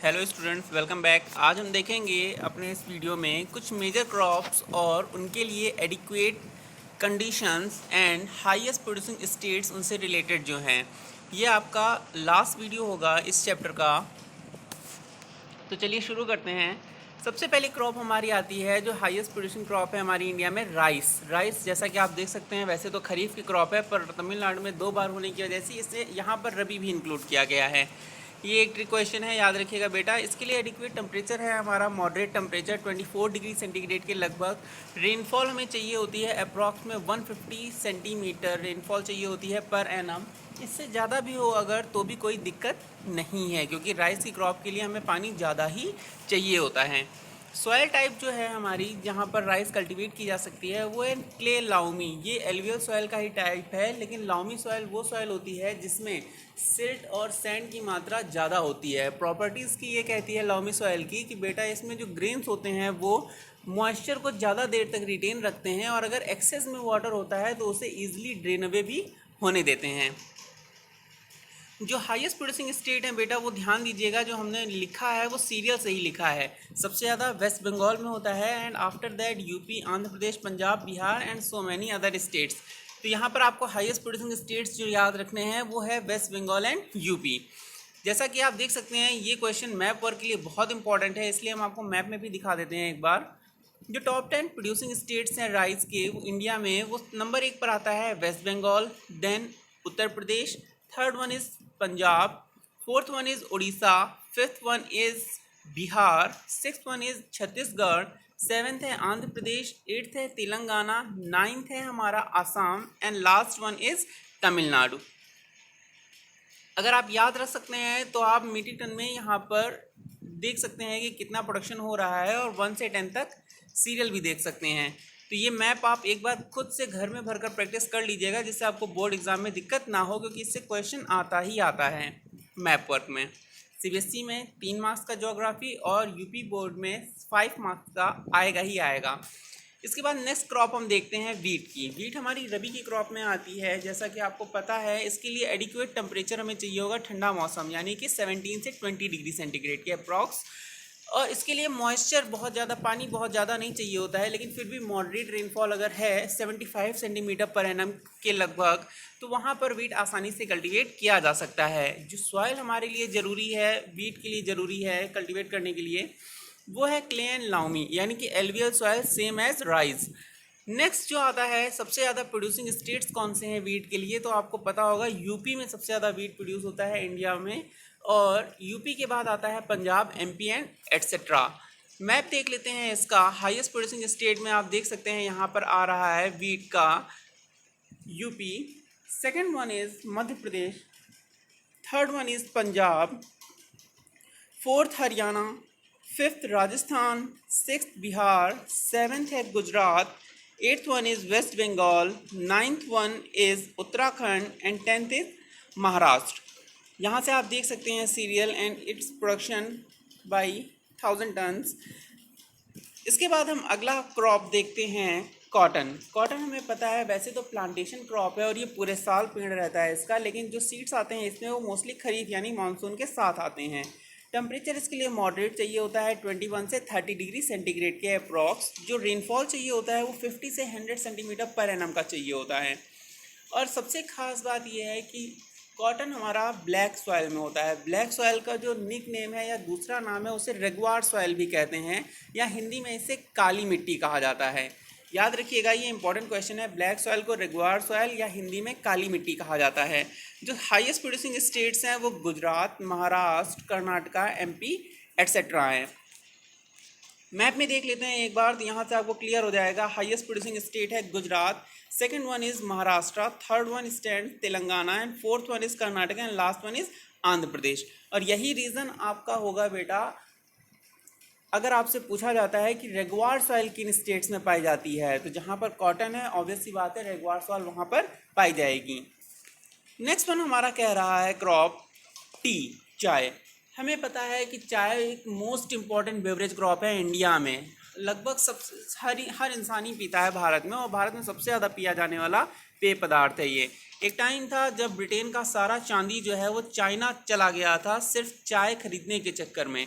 Hello students, welcome back. आज हम देखेंगे अपने इस वीडियो में कुछ मेजर क्रॉप्स और उनके लिए adequate conditions and highest producing states उनसे रिलेटेड जो हैं। ये आपका लास्ट वीडियो होगा इस चैप्टर का। तो चलिए शुरू करते हैं। सबसे पहली क्रॉप हमारी आती है जो हाईएस्ट प्रोड्यूसिंग क्रॉप है हमारी इंडिया में, राइस। जैसा कि आप देख सकते हैं, वैसे तो खरीफ की क्रॉप है, पर तमिलनाडु में 2 बार होने की वजह से इसे यहाँ पर रबी भी इंक्लूड किया गया है। ये एक ट्रिक क्वेश्चन है, याद रखिएगा बेटा। इसके लिए एडिक्वेट टेम्परेचर है हमारा मॉडरेट टेम्परेचर 24 डिग्री सेंटीग्रेड के लगभग। रेनफॉल हमें चाहिए होती है अप्रॉक्स में 150 सेंटीमीटर रेनफॉल चाहिए होती है पर एनम। इससे ज़्यादा भी हो अगर तो भी कोई दिक्कत नहीं है, क्योंकि राइस की क्रॉप के लिए हमें पानी ज़्यादा ही चाहिए होता है। सॉयल टाइप जो है हमारी जहाँ पर राइस कल्टीवेट की जा सकती है वो है क्ले लाउमी। ये एलुवियल सॉयल का ही टाइप है, लेकिन लाउमी सॉयल वो सॉयल होती है जिसमें सिल्ट और सैंड की मात्रा ज़्यादा होती है। प्रॉपर्टीज़ की ये कहती है लाउमी सॉयल की कि बेटा इसमें जो ग्रेन्स होते हैं वो मॉइस्चर को ज़्यादा देर तक रिटेन रखते हैं, और अगर एक्सेस में वाटर होता है तो उसे ईजिली ड्रेनेबल भी होने देते हैं। जो हाईएस्ट प्रोड्यूसिंग स्टेट है बेटा, वो ध्यान दीजिएगा, जो हमने लिखा है वो सीरियल से ही लिखा है। सबसे ज़्यादा वेस्ट बंगाल में होता है, and after that UP, Andhra Pradesh, Punjab, Bihar and so many other states. तो यहाँ पर आपको हाईएस्ट प्रोड्यूसिंग स्टेट्स जो याद रखने हैं वो है वेस्ट बंगाल एंड यूपी। जैसा कि आप देख सकते हैं, ये क्वेश्चन मैप वर्क के लिए बहुत इंपॉर्टेंट है, इसलिए हम आपको मैप में भी दिखा देते हैं एक बार। जो टॉप 10 प्रोड्यूसिंग स्टेट्स हैं राइस के इंडिया में, वो नंबर 1 पर आता है West Bengal, then Uttar Pradesh, third one is Punjab, fourth one is Orissa, fifth one is Bihar, sixth one is Chhattisgarh, seventh है आंध्र प्रदेश, एट्थ है तेलंगाना, नाइन्थ है हमारा Assam and last one is Tamil Nadu. अगर आप याद रख सकते हैं तो आप मीट्रिक टन में यहाँ पर देख सकते हैं कि कितना प्रोडक्शन हो रहा है, और 1 से 10 तक सीरियल भी देख सकते हैं। तो ये मैप आप एक बार खुद से घर में भरकर प्रैक्टिस कर लीजिएगा, जिससे आपको बोर्ड एग्जाम में दिक्कत ना हो, क्योंकि इससे क्वेश्चन आता ही आता है मैप वर्क में। सीबीएसई में 3 मार्क्स का ज्योग्राफी और यूपी बोर्ड में 5 मार्क्स का आएगा ही आएगा। इसके बाद नेक्स्ट क्रॉप हम देखते हैं वीट की। वीट हमारी रबी की क्रॉप में आती है। जैसा कि आपको पता है, इसके लिए एडिक्वेट टेम्परेचर हमें चाहिए होगा ठंडा मौसम, यानी कि 17 से 20 डिग्री सेंटीग्रेड के अप्रॉक्स। और इसके लिए मॉइस्चर बहुत ज़्यादा, पानी बहुत ज़्यादा नहीं चाहिए होता है, लेकिन फिर भी मॉडरेट रेनफॉल अगर है 75 सेंटीमीटर पर एनम के लगभग, तो वहाँ पर वीट आसानी से कल्टीवेट किया जा सकता है। जो सॉइल हमारे लिए ज़रूरी है, वीट के लिए ज़रूरी है कल्टीवेट करने के लिए, वो है क्ले एंड लाउमी, यानी कि alluvial soil same as rice. Next जो आता है, सबसे ज़्यादा प्रोड्यूसिंग स्टेट्स कौन से हैं वीट के लिए, तो आपको पता होगा यूपी में सबसे ज़्यादा वीट प्रोड्यूस होता है इंडिया में, और यूपी के बाद आता है Punjab, MP and etcetera. Map देख लेते हैं इसका। हाईएस्ट प्रोड्यूसिंग स्टेट में आप देख सकते हैं यहाँ पर आ रहा है वीट का UP, second one is Madhya Pradesh, third one is Punjab, fourth Haryana, fifth Rajasthan, sixth Bihar, seventh है Gujarat, eighth one is West Bengal, ninth one is Uttarakhand and 10th is Maharashtra. यहाँ से आप देख सकते हैं cereal and its production by 1000 tons. इसके बाद हम अगला क्रॉप देखते हैं कॉटन। कॉटन हमें पता है वैसे तो प्लांटेशन क्रॉप है और ये पूरे साल पेड़ रहता है इसका, लेकिन जो सीड्स आते हैं इसमें वो मोस्टली खरीफ यानी मानसून के साथ आते हैं। टेम्परेचर इसके लिए मॉडरेट चाहिए होता है 21 से 30 डिग्री सेंटीग्रेड के अप्रॉक्स। जो रेनफॉल चाहिए होता है वो 50 से 100 सेंटीमीटर पर एनम का चाहिए होता है। और सबसे खास बात यह है कि कॉटन हमारा ब्लैक सॉइल में होता है। ब्लैक सॉइल का जो निक नेम है या दूसरा नाम है उसे रेगवार सॉइल भी कहते हैं, या हिंदी में इसे काली मिट्टी कहा जाता है। याद रखिएगा, ये इंपॉर्टेंट क्वेश्चन है। ब्लैक सॉइल को रेगवार सॉइल या हिंदी में काली मिट्टी कहा जाता है। जो हाईएस्ट प्रोड्यूसिंग स्टेट्स हैं वो गुजरात, महाराष्ट्र, कर्नाटका, एमपी एट्सेट्रा हैं। मैप में देख लेते हैं एक बार, तो यहाँ से आपको क्लियर हो जाएगा। हाईएस्ट प्रोड्यूसिंग स्टेट है Gujarat, second one is Maharashtra, third one stand Telangana and fourth one is Karnataka and last one is Andhra Pradesh. और यही रीज़न आपका होगा बेटा, अगर आपसे पूछा जाता है कि रेगवार सॉइल किन स्टेट्स में पाई जाती है, तो जहाँ पर कॉटन है ऑब्वियस सी बात है रेगवार सॉइल वहाँ पर पाई जाएगी। नेक्स्ट वन हमारा कह रहा है क्रॉप टी, चाय। हमें पता है कि चाय एक मोस्ट इम्पॉर्टेंट बेवरेज क्रॉप है इंडिया में। लगभग सब हर इंसान ही पीता है भारत में, और भारत में सबसे ज़्यादा पिया जाने वाला पेय पदार्थ है ये। एक टाइम था जब ब्रिटेन का सारा चांदी जो है वो चाइना चला गया था सिर्फ चाय खरीदने के चक्कर में।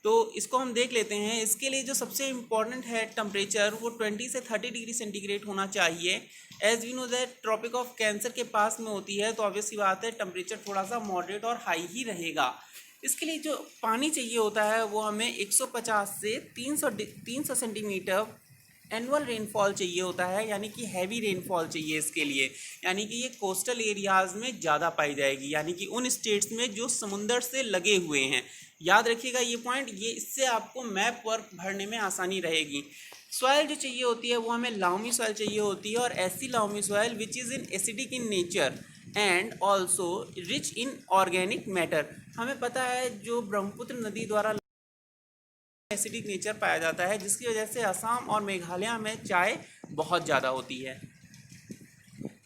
तो इसको हम देख लेते हैं। इसके लिए जो सबसे इम्पॉर्टेंट है टेम्परेचर वो 20 से 30 डिग्री सेंटीग्रेड होना चाहिए। As we know that tropic of cancer के पास में होती है, तो ऑब्वियस सी बात है टेम्परेचर थोड़ा सा मॉडरेट और हाई ही रहेगा। इसके लिए जो पानी चाहिए होता है वो हमें 150 से 300 सेंटीमीटर एनुअल रेनफॉल चाहिए होता है, यानी कि हैवी रेनफॉल चाहिए इसके लिए। यानी कि ये कोस्टल एरियाज़ में ज़्यादा पाई जाएगी, यानी कि उन स्टेट्स में जो समुंदर से लगे हुए हैं। याद रखिएगा ये पॉइंट, ये इससे आपको मैप वर्क भरने में आसानी रहेगी। सॉइल जो चाहिए होती है वो हमें लाउमी सॉइल चाहिए होती है, और ऐसी loamy soil which is in acidic in nature and also rich in organic matter. हमें पता है जो ब्रह्मपुत्र नदी द्वारा एसिडिक नेचर पाया जाता है, जिसकी वजह से असम और मेघालय में चाय बहुत ज़्यादा होती है।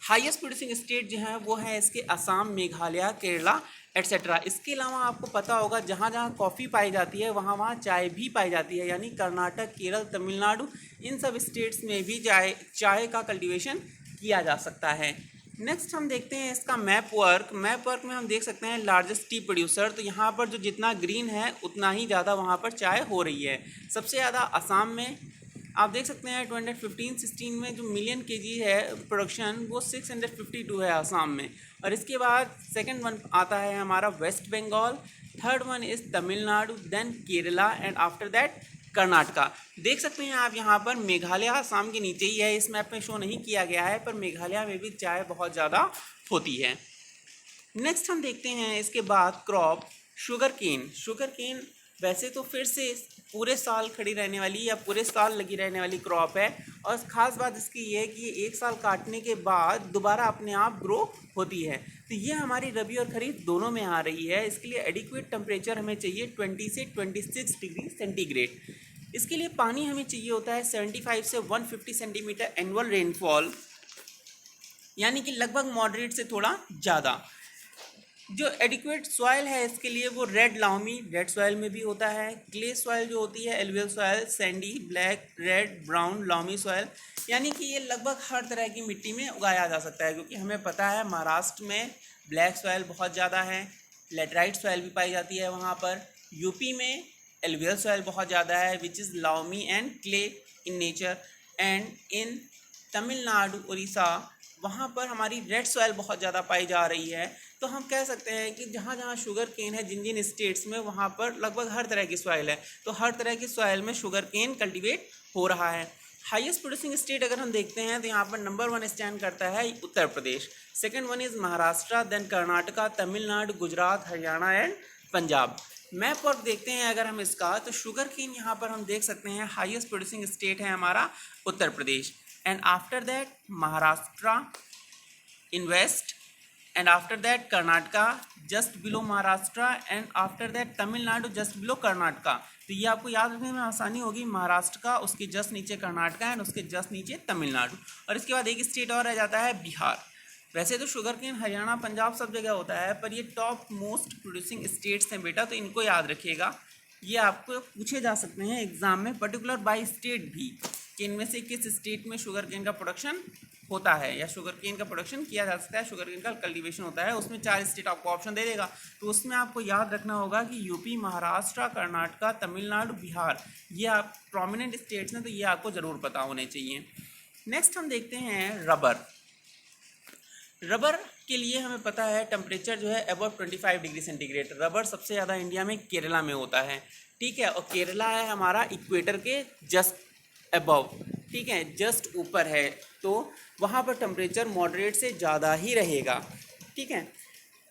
हाईएस्ट प्रोड्यूसिंग स्टेट जो है वो है इसके असम, मेघालय, केरला एट्सेट्रा। इसके अलावा आपको पता होगा जहाँ जहाँ कॉफ़ी पाई जाती है वहाँ वहाँ चाय भी पाई जाती है, यानी कर्नाटक, केरल, तमिलनाडु, इन सब स्टेट्स में भी चाय का कल्टीवेशन किया जा सकता है। नेक्स्ट हम देखते हैं इसका मैप वर्क। मैप वर्क में हम देख सकते हैं लार्जेस्ट टी प्रोड्यूसर, तो यहाँ पर जो जितना ग्रीन है उतना ही ज़्यादा वहाँ पर चाय हो रही है। सबसे ज़्यादा असम में आप देख सकते हैं 2015-16 में जो मिलियन केजी है प्रोडक्शन वो 652 है असम में। और इसके बाद सेकंड वन आता है हमारा West Bengal, third one is Tamil Nadu, then Kerala and after that Karnataka. देख सकते हैं आप यहाँ पर मेघालय असम के नीचे ही है, इस मैप में शो नहीं किया गया है, पर मेघालय में भी चाय बहुत ज़्यादा होती है। नेक्स्ट हम देखते हैं इसके बाद crop sugarcane. Sugarcane वैसे तो फिर से पूरे साल खड़ी रहने वाली या पूरे साल लगी रहने वाली क्रॉप है, और ख़ास बात इसकी ये है कि ये एक साल काटने के बाद दोबारा अपने आप ग्रो होती है। तो ये हमारी रबी और खरीफ दोनों में आ रही है। इसके लिए एडिक्वेट टेम्परेचर हमें चाहिए 20 से 26 डिग्री सेंटीग्रेड। इसके लिए पानी हमें चाहिए होता है 75 से 150 सेंटीमीटर एनुअल रेनफॉल, यानी कि लगभग मॉडरेट से थोड़ा ज़्यादा। जो एडिक्वेट सॉइल है इसके लिए वो रेड लाउमी, रेड सॉइल में भी होता है। क्ले सॉइल जो होती है alluvial soil, sandy, black, red, brown, loamy soil, यानी कि ये लगभग हर तरह की मिट्टी में उगाया जा सकता है। क्योंकि हमें पता है महाराष्ट्र में ब्लैक सॉइल बहुत ज़्यादा है, लेटराइट सॉइल भी पाई जाती है वहाँ पर। यूपी में एलुवियल सॉइल बहुत ज़्यादा है which is loamy and clay in nature, and in Tamil Nadu, Orissa, वहाँ पर हमारी रेड सॉइल बहुत ज़्यादा पाई जा रही है। तो हम कह सकते हैं कि जहाँ जहाँ शुगर केन है जिन जिन स्टेट्स में, वहाँ पर लगभग हर तरह की सॉइल है। तो हर तरह की सॉइल में शुगर केन कल्टीवेट हो रहा है। हाईएस्ट प्रोड्यूसिंग स्टेट अगर हम देखते हैं तो यहाँ पर नंबर 1 स्टैंड करता है Uttar Pradesh, second one is Maharashtra, then Karnataka, Tamil Nadu, Gujarat, Haryana and Punjab. Map work देखते हैं अगर हम इसका, तो शुगर केन यहाँ पर हम देख सकते हैं हाईएस्ट प्रोड्यूसिंग स्टेट है हमारा Uttar Pradesh, and after that Maharashtra in west, and after that Karnataka just below Maharashtra, and after that Tamil Nadu just below Karnataka। तो ये आपको याद रखने में आसानी होगी, महाराष्ट्र का, उसके जस्ट नीचे कर्नाटका एंड उसके जस्ट नीचे तमिलनाडु। और इसके बाद एक स्टेट और रह जाता है बिहार। वैसे तो शुगर केन हरियाणा, पंजाब सब जगह होता है, पर ये टॉप मोस्ट प्रोड्यूसिंग स्टेट्स हैं बेटा, तो इनको याद रखिएगा। ये आपको पूछे जा सकते हैं एग्जाम में पर्टिकुलर बाय स्टेट भी, कि इनमें से किस स्टेट में शुगर केन का प्रोडक्शन होता है या शुगर केन का प्रोडक्शन किया जा सकता है, शुगर केन का कल्टीवेशन होता है। उसमें 4 स्टेट आपको ऑप्शन दे देगा, तो उसमें आपको याद रखना होगा कि यूपी, महाराष्ट्र, कर्नाटका, तमिलनाडु, बिहार, ये आप प्रोमिनेंट स्टेट्स हैं, तो ये आपको ज़रूर पता होने चाहिए। नेक्स्ट हम देखते हैं रबर। रबर के लिए हमें पता है टेम्परेचर जो है अबव 25 डिग्री सेंटीग्रेड। रबर सबसे ज़्यादा इंडिया में केरला में होता है, ठीक है, और केरला है हमारा इक्वेटर के जस्ट अबव, ठीक है, जस्ट ऊपर है, तो वहाँ पर टेम्परेचर मॉडरेट से ज़्यादा ही रहेगा, ठीक है।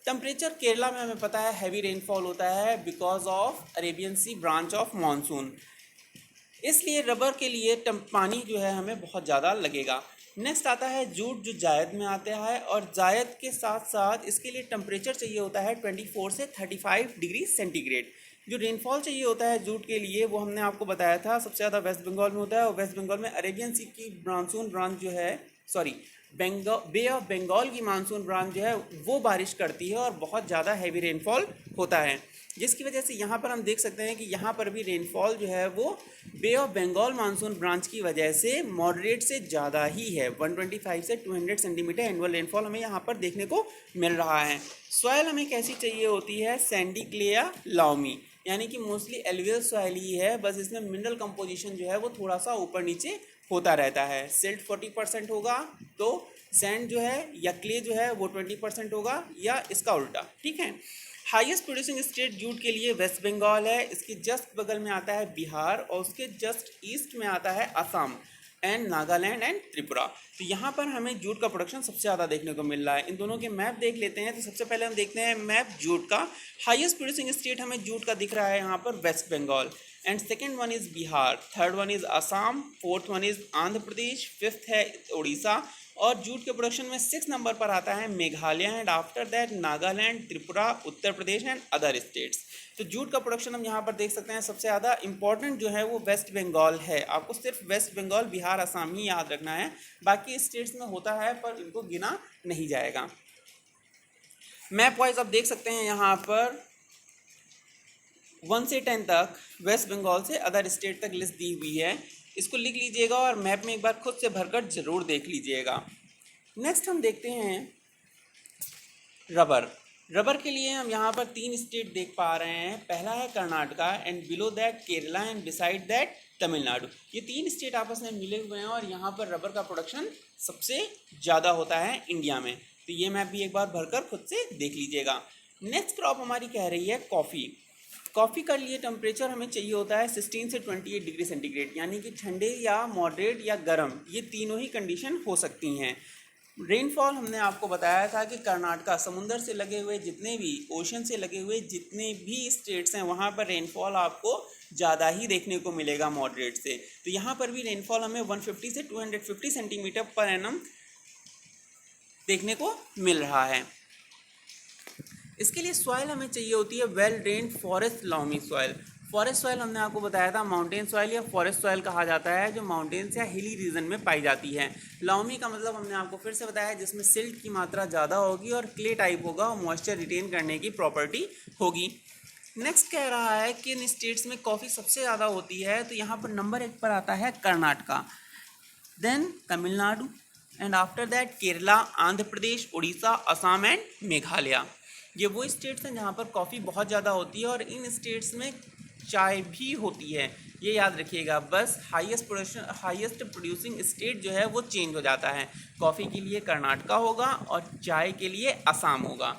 टेम्परेचर केरला में हमें पता है हैवी रेनफॉल होता है because of Arabian sea branch of monsoon, इसलिए रबर के लिए पानी जो है हमें बहुत ज़्यादा लगेगा। नेक्स्ट आता है जूट, जो जायद में आता है, और जायद के साथ साथ इसके लिए टेम्परेचर चाहिए होता है 24 से 35 डिग्री सेंटीग्रेड। जो रेनफॉल चाहिए होता है जूट के लिए वो हमने आपको बताया था सबसे ज़्यादा वेस्ट बंगाल में होता है, और वेस्ट बंगाल में अरेबियन सी की मानसून ब्रांच जो है, सॉरी बे ऑफ बंगाल की मानसून ब्रांच जो है वो बारिश करती है और बहुत ज़्यादा हैवी रेनफॉल होता है। जिसकी वजह से यहाँ पर हम देख सकते हैं कि यहाँ पर भी रेनफॉल जो है वो बे ऑफ बंगाल मानसून ब्रांच की वजह से मॉडरेट से ज़्यादा ही है। 125 से 200 सेंटीमीटर एनुअल रेनफॉल हमें यहाँ पर देखने को मिल रहा है। सॉयल हमें कैसी चाहिए होती है, सैंडी क्ले या लाउमी, यानी कि मोस्टली एलुवियल सॉइल ही है, बस इसमें मिनरल कंपोजिशन जो है वो थोड़ा सा ऊपर नीचे होता रहता है। सिल्ट 40% होगा तो सैंड जो है या क्ले जो है वो 20% होगा, या इसका उल्टा, ठीक है। हाईएस्ट प्रोड्यूसिंग स्टेट जूट के लिए वेस्ट बंगाल है, इसके जस्ट बगल में आता है बिहार और उसके जस्ट ईस्ट में आता है असम एंड नागालैंड एंड त्रिपुरा। तो यहाँ पर हमें जूट का प्रोडक्शन सबसे ज़्यादा देखने को मिल रहा है। इन दोनों के मैप देख लेते हैं। तो सबसे पहले हम देखते हैं मैप जूट का। हाईएस्ट प्रोड्यूसिंग स्टेट हमें जूट का दिख रहा है यहाँ पर West Bengal, and second one is Bihar, third one is Assam, fourth one is Andhra Pradesh, fifth है उड़ीसा, और जूट के प्रोडक्शन में 6 नंबर पर आता है Meghalaya, and after that Nagaland, Tripura, Uttar Pradesh and other states. तो जूट का प्रोडक्शन हम यहाँ पर देख सकते हैं सबसे ज़्यादा इंपॉर्टेंट जो है वो वेस्ट बंगाल है। आपको सिर्फ वेस्ट बंगाल, बिहार, असम ही याद रखना है, बाकी स्टेट्स में होता है पर इनको गिना नहीं जाएगा। मैप वाइज आप देख सकते हैं यहाँ पर 1 से 10 तक वेस्ट बंगाल से अदर स्टेट तक लिस्ट दी हुई है। इसको लिख लीजिएगा और मैप में एक बार खुद से भरकर ज़रूर देख लीजिएगा। नेक्स्ट हम देखते हैं रबर। रबर के लिए हम यहाँ पर 3 स्टेट देख पा रहे हैं। पहला है Karnataka, and below that Kerala, and beside that Tamil Nadu. ये 3 स्टेट आपस में मिले हुए हैं और यहाँ पर रबर का प्रोडक्शन सबसे ज़्यादा होता है इंडिया में। तो ये मैप भी एक बार भरकर खुद से देख लीजिएगा। नेक्स्ट क्रॉप हमारी कह रही है कॉफ़ी। कॉफ़ी का लिए टेम्परेचर हमें चाहिए होता है 16 से 28 डिग्री सेंटीग्रेड, यानी कि ठंडे या मॉडरेट या गर्म, ये तीनों ही कंडीशन हो सकती हैं। रेनफॉल हमने आपको बताया था कि कर्नाटका, समुंदर से लगे हुए जितने भी, ओशन से लगे हुए जितने भी स्टेट्स हैं वहाँ पर रेनफॉल आपको ज़्यादा ही देखने को मिलेगा मॉडरेट से। तो यहाँ पर भी रेनफॉल हमें 150 से 250 सेंटीमीटर पर एनम देखने को मिल रहा है। इसके लिए सॉइल हमें चाहिए होती है well drained forest loamy soil. Forest soil हमने आपको बताया था माउंटेन सॉइल या फॉरेस्ट सॉइल कहा जाता है, जो माउंटेन्स या हिली रीजन में पाई जाती है। लॉमी का मतलब हमने आपको फिर से बताया, जिसमें सिल्ट की मात्रा ज़्यादा होगी और क्ले टाइप होगा और मॉइस्चर रिटेन करने की प्रॉपर्टी होगी। नेक्स्ट कह रहा है कि इन स्टेट्स में कॉफ़ी सबसे ज़्यादा होती है, तो यहाँ पर नंबर 1 पर आता है Karnataka, then Tamil Nadu, and after that Kerala, Andhra Pradesh, Orissa, Assam and Meghalaya. ये वो स्टेट्स हैं जहाँ पर कॉफ़ी बहुत ज़्यादा होती है और इन स्टेट्स में चाय भी होती है, ये याद रखिएगा। बस हाईएस्ट प्रोड्यूसिंग स्टेट जो है वो चेंज हो जाता है। कॉफ़ी के लिए कर्नाटका होगा और चाय के लिए असम होगा।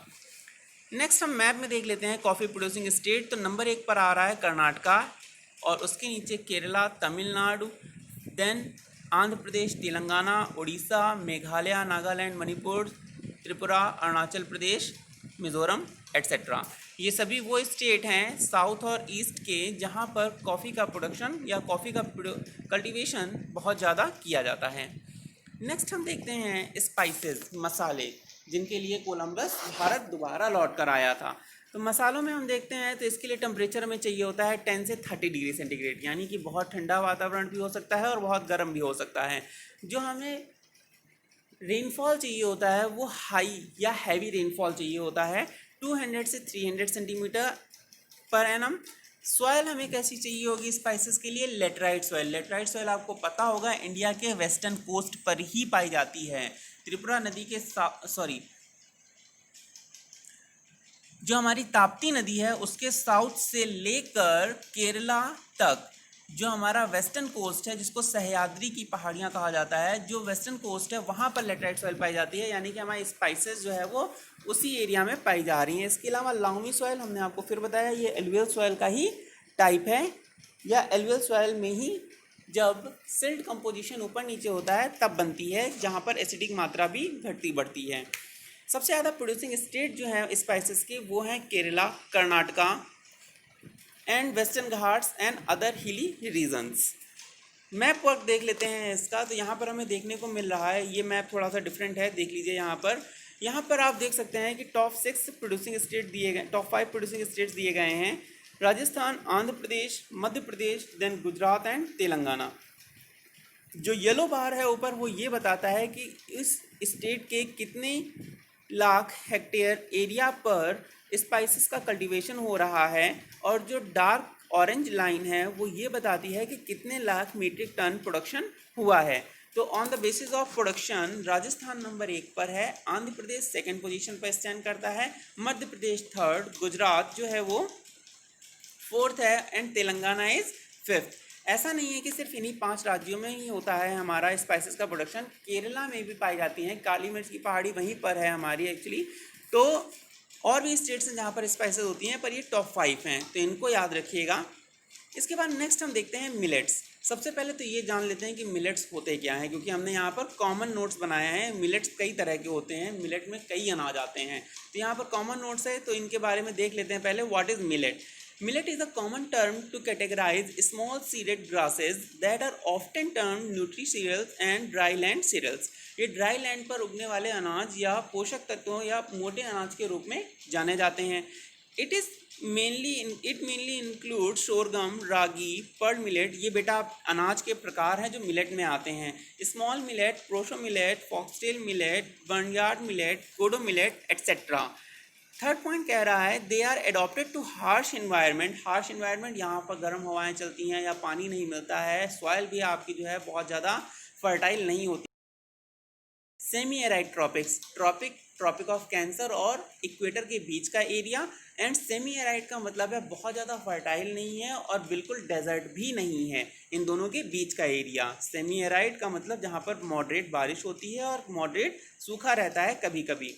नेक्स्ट हम मैप में देख लेते हैं कॉफ़ी प्रोड्यूसिंग स्टेट। तो नंबर 1 पर आ रहा है कर्नाटका और उसके नीचे केरला, तमिलनाडु, देन आंध्र प्रदेश, तेलंगाना, उड़ीसा, मेघालय, नागालैंड, मणिपुर, त्रिपुरा, अरुणाचल प्रदेश, मिज़ोरम एट्सेट्रा। ये सभी वो स्टेट हैं साउथ और ईस्ट के जहाँ पर कॉफ़ी का प्रोडक्शन या कॉफ़ी का कल्टीवेशन बहुत ज़्यादा किया जाता है। नेक्स्ट हम देखते हैं स्पाइसेस, मसाले, जिनके लिए कोलंबस भारत दोबारा लौट कर आया था। तो मसालों में हम देखते हैं तो इसके लिए टेम्परेचर हमें चाहिए होता है 10 से 30 डिग्री सेंटीग्रेड, यानी कि बहुत ठंडा वातावरण भी हो सकता है और बहुत गर्म भी हो सकता है। जो हमें रेनफॉल चाहिए होता है वो हाई या हैवी रेनफॉल चाहिए होता है 200 से 300 सेंटीमीटर पर एनम। सॉयल हमें कैसी चाहिए होगी स्पाइसेस के लिए? Laterite soil. लेटराइट सॉयल आपको पता होगा इंडिया के वेस्टर्न कोस्ट पर ही पाई जाती है। त्रिपुरा नदी के जो हमारी ताप्ती नदी है उसके साउथ से लेकर केरला तक जो हमारा वेस्टर्न कोस्ट है, जिसको सह्याद्री की पहाड़ियाँ कहा जाता है, जो वेस्टर्न कोस्ट है वहाँ पर लेटराइट सॉइल पाई जाती है, यानी कि हमारी स्पाइसेस जो है वो उसी एरिया में पाई जा रही हैं। इसके अलावा लाउमी सॉइल हमने आपको फिर बताया, ये एलुवियल सॉइल का ही टाइप है, या एलुवियल सॉइल में ही जब सिल्ट कंपोजिशन ऊपर नीचे होता है तब बनती है, जहाँ पर एसिडिक मात्रा भी घटती बढ़ती है। सबसे ज़्यादा प्रोड्यूसिंग स्टेट जो है स्पाइसेस के वो हैं Kerala, Karnataka and western Ghats and other hilly regions. Map work देख लेते हैं इसका। तो यहाँ पर हमें देखने को मिल रहा है, ये मैप थोड़ा सा डिफरेंट है, देख लीजिए। यहाँ पर आप देख सकते हैं कि टॉप 6 प्रोड्यूसिंग स्टेट दिए गए, टॉप 5 प्रोड्यूसिंग स्टेट्स दिए गए हैं, राजस्थान, आंध्र प्रदेश, मध्य प्रदेश, देन गुजरात एंड तेलंगाना। जो येलो बार है ऊपर वो ये बताता है कि इस स्टेट के कितने लाख हेक्टेयर एरिया पर स्पाइसेस का कल्टीवेशन हो रहा है, और जो डार्क ऑरेंज लाइन है वो ये बताती है कि कितने लाख मीट्रिक टन प्रोडक्शन हुआ है। तो on the basis of production Rajasthan number 1 पर है, आंध्र प्रदेश सेकंड पोजीशन पर स्टैंड करता है, मध्य प्रदेश थर्ड, गुजरात जो है वो फोर्थ है, एंड तेलंगाना इज फिफ्थ। ऐसा नहीं है कि सिर्फ इन्हीं 5 राज्यों में ही होता है हमारा स्पाइसेस का प्रोडक्शन, केरला में भी पाई जाती हैं, काली मिर्च की पहाड़ी वहीं पर है हमारी एक्चुअली। तो और भी स्टेट्स हैं जहाँ पर स्पाइसेस होती हैं, पर ये टॉप 5 हैं, तो इनको याद रखिएगा। इसके बाद नेक्स्ट हम देखते हैं मिलेट्स। सबसे पहले तो ये जान लेते हैं कि मिलेट्स होते क्या हैं, क्योंकि हमने यहाँ पर कॉमन नोट्स बनाए हैं। मिलेट्स कई तरह के होते हैं, मिलेट में कई अनाज आते हैं, तो यहाँ पर कॉमन नोट्स है, तो इनके बारे में देख लेते हैं पहले। What is millet? Millet is a common term to categorize small seeded grasses that are often termed nutri-cereals and dryland cereals. ये ड्राई लैंड पर उगने वाले अनाज या पोषक तत्वों या मोटे अनाज के रूप में जाने जाते हैं। It mainly includes sorghum, ragi, pearl millet. ये बेटा अनाज के प्रकार हैं जो मिलेट में आते हैं। Small millet, proso millet, foxtail millet, barnyard millet, kodo millet etcetera. Third point कह रहा है they are adopted to harsh environment. Harsh environment, यहाँ पर गर्म हवाएं चलती हैं या पानी नहीं मिलता है, सॉइल भी आपकी जो है बहुत ज़्यादा फर्टाइल नहीं होती। Semi arid tropics, tropic of cancer और इक्वेटर के बीच का एरिया, एंड सेमी एराइड का मतलब है बहुत ज़्यादा फर्टाइल नहीं है और बिल्कुल डेजर्ट भी नहीं है, इन दोनों के बीच का एरिया। सेमी एराइड का मतलब जहाँ पर मॉडरेट बारिश होती है और मॉडरेट सूखा रहता है कभी कभी।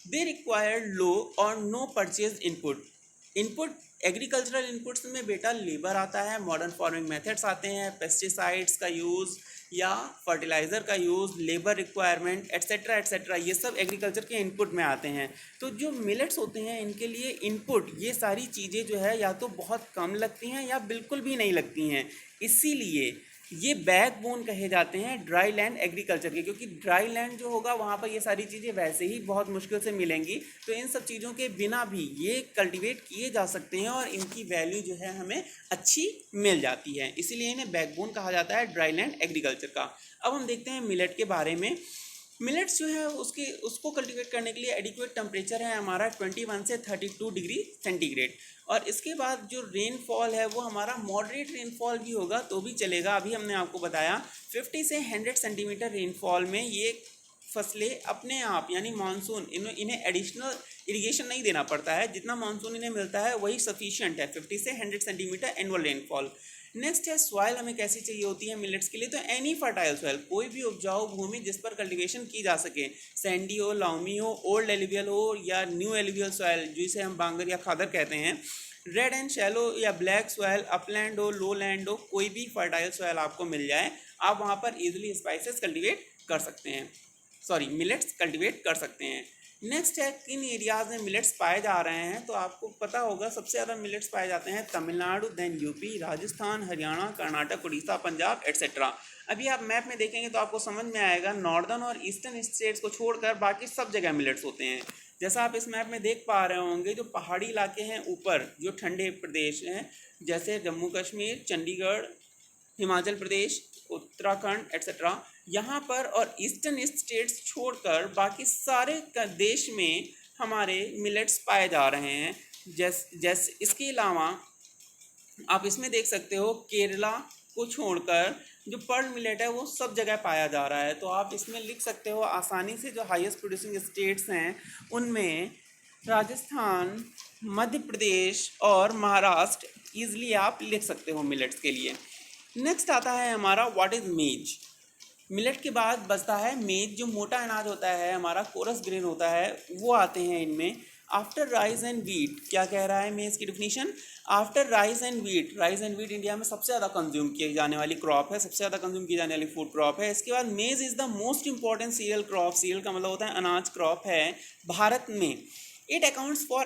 दे रिक्वायर लो और no purchase input agricultural inputs में बेटा लेबर आता है, मॉडर्न फार्मिंग मेथड्स आते हैं, पेस्टिसाइड्स का यूज़ या फर्टिलाइज़र का use, labour requirement etcetera etcetera, ये सब एग्रीकल्चर के इनपुट में आते हैं। तो जो मिलेट्स होते हैं इनके लिए इनपुट ये सारी चीज़ें जो है या तो बहुत कम लगती हैं या बिल्कुल भी नहीं लगती हैं, इसीलिए ये बैकबोन कहे जाते हैं ड्राई लैंड एग्रीकल्चर के, क्योंकि ड्राई लैंड जो होगा वहाँ पर ये सारी चीज़ें वैसे ही बहुत मुश्किल से मिलेंगी, तो इन सब चीज़ों के बिना भी ये कल्टीवेट किए जा सकते हैं और इनकी वैल्यू जो है हमें अच्छी मिल जाती है, इसीलिए इन्हें बैकबोन कहा जाता है ड्राई लैंड एग्रीकल्चर का। अब हम देखते हैं मिलेट के बारे में। मिलेट्स जो है उसको कल्टीवेट करने के लिए एडिक्वेट टेम्परेचर है हमारा 21 से 32 डिग्री सेंटीग्रेड, और इसके बाद जो रेनफॉल है वो हमारा मॉडरेट रेनफॉल भी होगा तो भी चलेगा। अभी हमने आपको बताया 50 से 100 सेंटीमीटर रेनफॉल में ये फसलें अपने आप यानी मानसून इन्हें एडिशनल इरिगेशन नहीं देना पड़ता है, जितना मानसून इन्हें मिलता है वही सफिशिएंट है, 50 से 100 सेंटीमीटर एनुअल रेनफॉल। नेक्स्ट है सॉइल, हमें कैसी चाहिए होती है मिलेट्स के लिए, तो एनी फर्टाइल सॉइल, कोई भी उपजाऊ भूमि जिस पर कल्टीवेशन की जा सके, सैंडी हो, लाउमी हो, ओल्ड एलिवियल हो या न्यू एलिवियल सॉइल जिसे हम बांगर या खादर कहते हैं, रेड एंड शैलो या ब्लैक सॉइल, अपलैंड हो, लो लैंड हो, कोई भी फर्टाइल सॉइल आपको मिल जाए, आप वहाँ पर इजीली स्पाइसेस कल्टीवेट कर सकते हैं, मिलेट्स कल्टीवेट कर सकते हैं। नेक्स्ट है किन एरियाज़ में मिलेट्स पाए जा रहे हैं, तो आपको पता होगा सबसे ज़्यादा मिलेट्स पाए जाते हैं Tamil Nadu, then UP, Rajasthan, Haryana, Karnataka, Orissa, Punjab etcetera. अभी आप मैप में देखेंगे तो आपको समझ में आएगा नॉर्दर्न और ईस्टर्न स्टेट्स को छोड़कर बाकी सब जगह मिलेट्स होते हैं। जैसा आप इस मैप में देख पा रहे होंगे, जो पहाड़ी इलाके हैं ऊपर जो ठंडे प्रदेश हैं जैसे जम्मू कश्मीर, चंडीगढ़, हिमाचल प्रदेश, उत्तराखंड एट्सेट्रा, यहाँ पर और ईस्टर्न स्टेट्स छोड़कर बाकी सारे देश में हमारे मिलेट्स पाए जा रहे हैं। जैसे इसके अलावा आप इसमें देख सकते हो केरला को छोड़कर जो पर्ल मिलेट है वो सब जगह पाया जा रहा है, तो आप इसमें लिख सकते हो आसानी से जो हाईएस्ट प्रोड्यूसिंग स्टेट्स हैं उनमें राजस्थान, मध्य प्रदेश और महाराष्ट्र ईजिली आप लिख सकते हो मिलेट्स के लिए। नेक्स्ट आता है हमारा व्हाट इज़ मेज। मिलेट के बाद बचता है मेज, जो मोटा अनाज होता है हमारा, कोरस ग्रेन होता है, वो आते हैं इनमें। आफ्टर राइस एंड वीट, क्या कह रहा है मेज की definition? After rice and wheat, rice and wheat India में सबसे ज़्यादा कंज्यूम की जाने वाली क्रॉप है, सबसे ज़्यादा कंज्यूम की जाने वाली फूड क्रॉप है। इसके बाद मेज is the most important cereal crop, serial का मतलब होता है अनाज क्रॉप है भारत में। It accounts for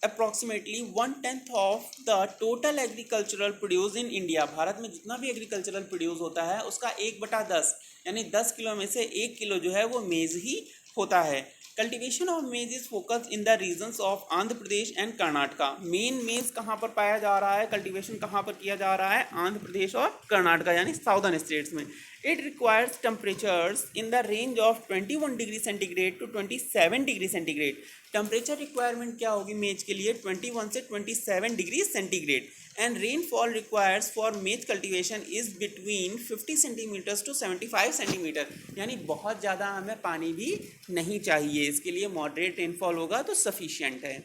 approximately 1/10 of the total agricultural produce in India. Bharat में जितना भी एग्रीकल्चरल प्रोड्यूस होता है उसका 1/10 यानी 10 किलो में से 1 किलो जो है वो मेज ही होता है। Cultivation of maize is focus in the regions of Andhra Pradesh and Karnataka. Main maize कहाँ पर पाया जा रहा है, कल्टीवेशन कहाँ पर किया जा रहा है, आंध्र प्रदेश और कर्नाटका यानी साउदर्न स्टेट्स में। It requires temperatures in the range of 21 degree centigrade to 27 degree centigrade. Temperature requirement क्या होगी मेज के लिए, 21 से 27 degree centigrade. And rainfall requires for maize cultivation is between 50 centimetres to 75 centimetre, यानी बहुत ज़्यादा हमें पानी भी नहीं चाहिए, इसके लिए मॉडरेट रेनफॉल होगा तो सफिशिएंट है।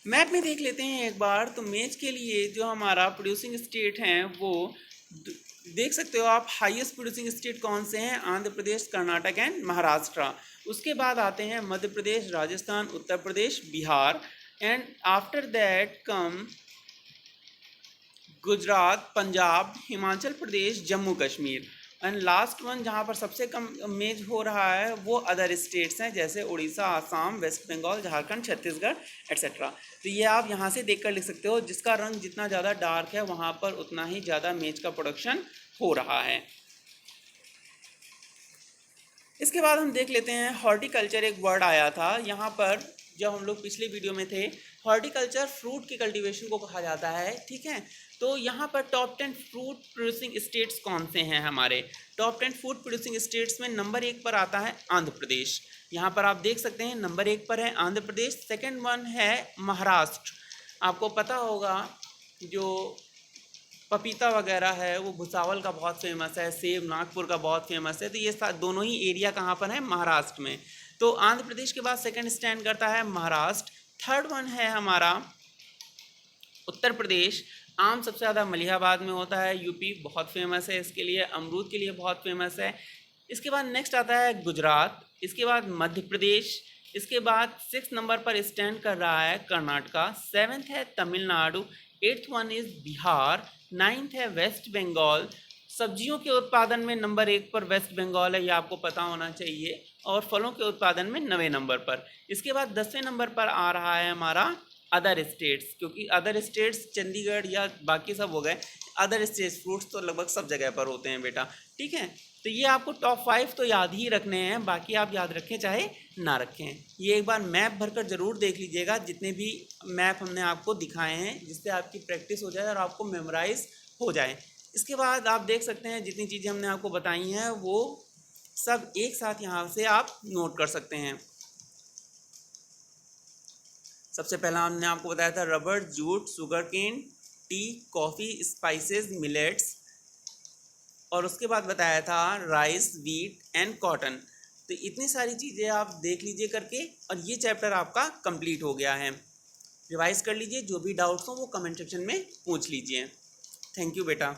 मैप में देख लेते हैं एक बार, तो मेज के लिए जो हमारा प्रोड्यूसिंग स्टेट हैं वो देख सकते हो आप। हाईएस्ट प्रोड्यूसिंग स्टेट कौन से हैं, आंध्र प्रदेश, कर्नाटक एंड महाराष्ट्र। उसके बाद आते हैं Madhya Pradesh, Rajasthan, Uttar Pradesh, Bihar, and after that come Gujarat, Punjab, Himachal Pradesh, Jammu Kashmir, and last one जहाँ पर सबसे कम मेज हो रहा है वो अदर स्टेट्स हैं जैसे उड़ीसा, आसाम, वेस्ट बंगाल, झारखंड, छत्तीसगढ़ एट्सेट्रा। तो ये आप यहाँ से देखकर लिख सकते हो, जिसका रंग जितना ज़्यादा डार्क है वहाँ पर उतना ही ज़्यादा मेज का प्रोडक्शन हो रहा है। इसके बाद हम देख लेते हैं हॉर्टिकल्चर। एक वर्ड आया था यहाँ पर जब हम लोग पिछले वीडियो में थे। हॉर्टिकल्चर फ्रूट की कल्टीवेशन को कहा जाता है, ठीक है। तो यहाँ पर टॉप 10 फ्रूट प्रोड्यूसिंग स्टेट्स कौन से हैं हमारे। टॉप 10 फूड प्रोड्यूसिंग स्टेट्स में नंबर 1 पर आता है आंध्र प्रदेश। यहाँ पर आप देख सकते हैं नंबर 1 पर है आंध्र प्रदेश। सेकंड वन है महाराष्ट्र। आपको पता होगा जो पपीता वगैरह है वो भुसावल का बहुत फेमस है, सेब नागपुर का बहुत फेमस है। तो ये दोनों ही एरिया कहाँ पर है, महाराष्ट्र में। तो आंध्र प्रदेश के बाद सेकंड स्टैंड करता है महाराष्ट्र। थर्ड वन है हमारा उत्तर प्रदेश। आम सबसे ज़्यादा मलिहाबाद में होता है, यूपी बहुत फेमस है इसके लिए, अमरूद के लिए बहुत फेमस है। इसके बाद नेक्स्ट आता है गुजरात, इसके बाद मध्य प्रदेश, इसके बाद 6 नंबर पर स्टैंड कर रहा है कर्नाटका, 7th है Tamil Nadu, 8th one is Bihar, 9th है वेस्ट बंगाल। सब्जियों के उत्पादन में नंबर 1 पर वेस्ट बंगाल है, ये आपको पता होना चाहिए, और फलों के उत्पादन में 9वें नंबर पर। इसके बाद 10वें नंबर पर आ रहा है हमारा अदर स्टेट्स, क्योंकि अदर स्टेट्स चंडीगढ़ या बाकी सब हो गए। अदर स्टेट्स फ्रूट्स तो लगभग सब जगह पर होते हैं बेटा, ठीक है। तो ये आपको टॉप 5 तो याद ही रखने हैं, बाकी आप याद रखें चाहे ना रखें। ये एक बार मैप भरकर ज़रूर देख लीजिएगा, जितने भी मैप हमने आपको दिखाए हैं, जिससे आपकी प्रैक्टिस हो जाए और आपको मेमोराइज हो जाए। इसके बाद आप देख सकते हैं जितनी चीज़ें हमने आपको बताई हैं वो सब एक साथ यहाँ से आप नोट कर सकते हैं। सबसे पहला हमने आपको बताया था rubber, jute, sugar cane, tea, coffee, spices, millets, और उसके बाद बताया था राइस, व्हीट एंड कॉटन। तो इतनी सारी चीज़ें आप देख लीजिए करके, और ये चैप्टर आपका कंप्लीट हो गया है। रिवाइज कर लीजिए, जो भी डाउट्स हो वो कमेंट सेक्शन में पूछ लीजिए। थैंक यू बेटा।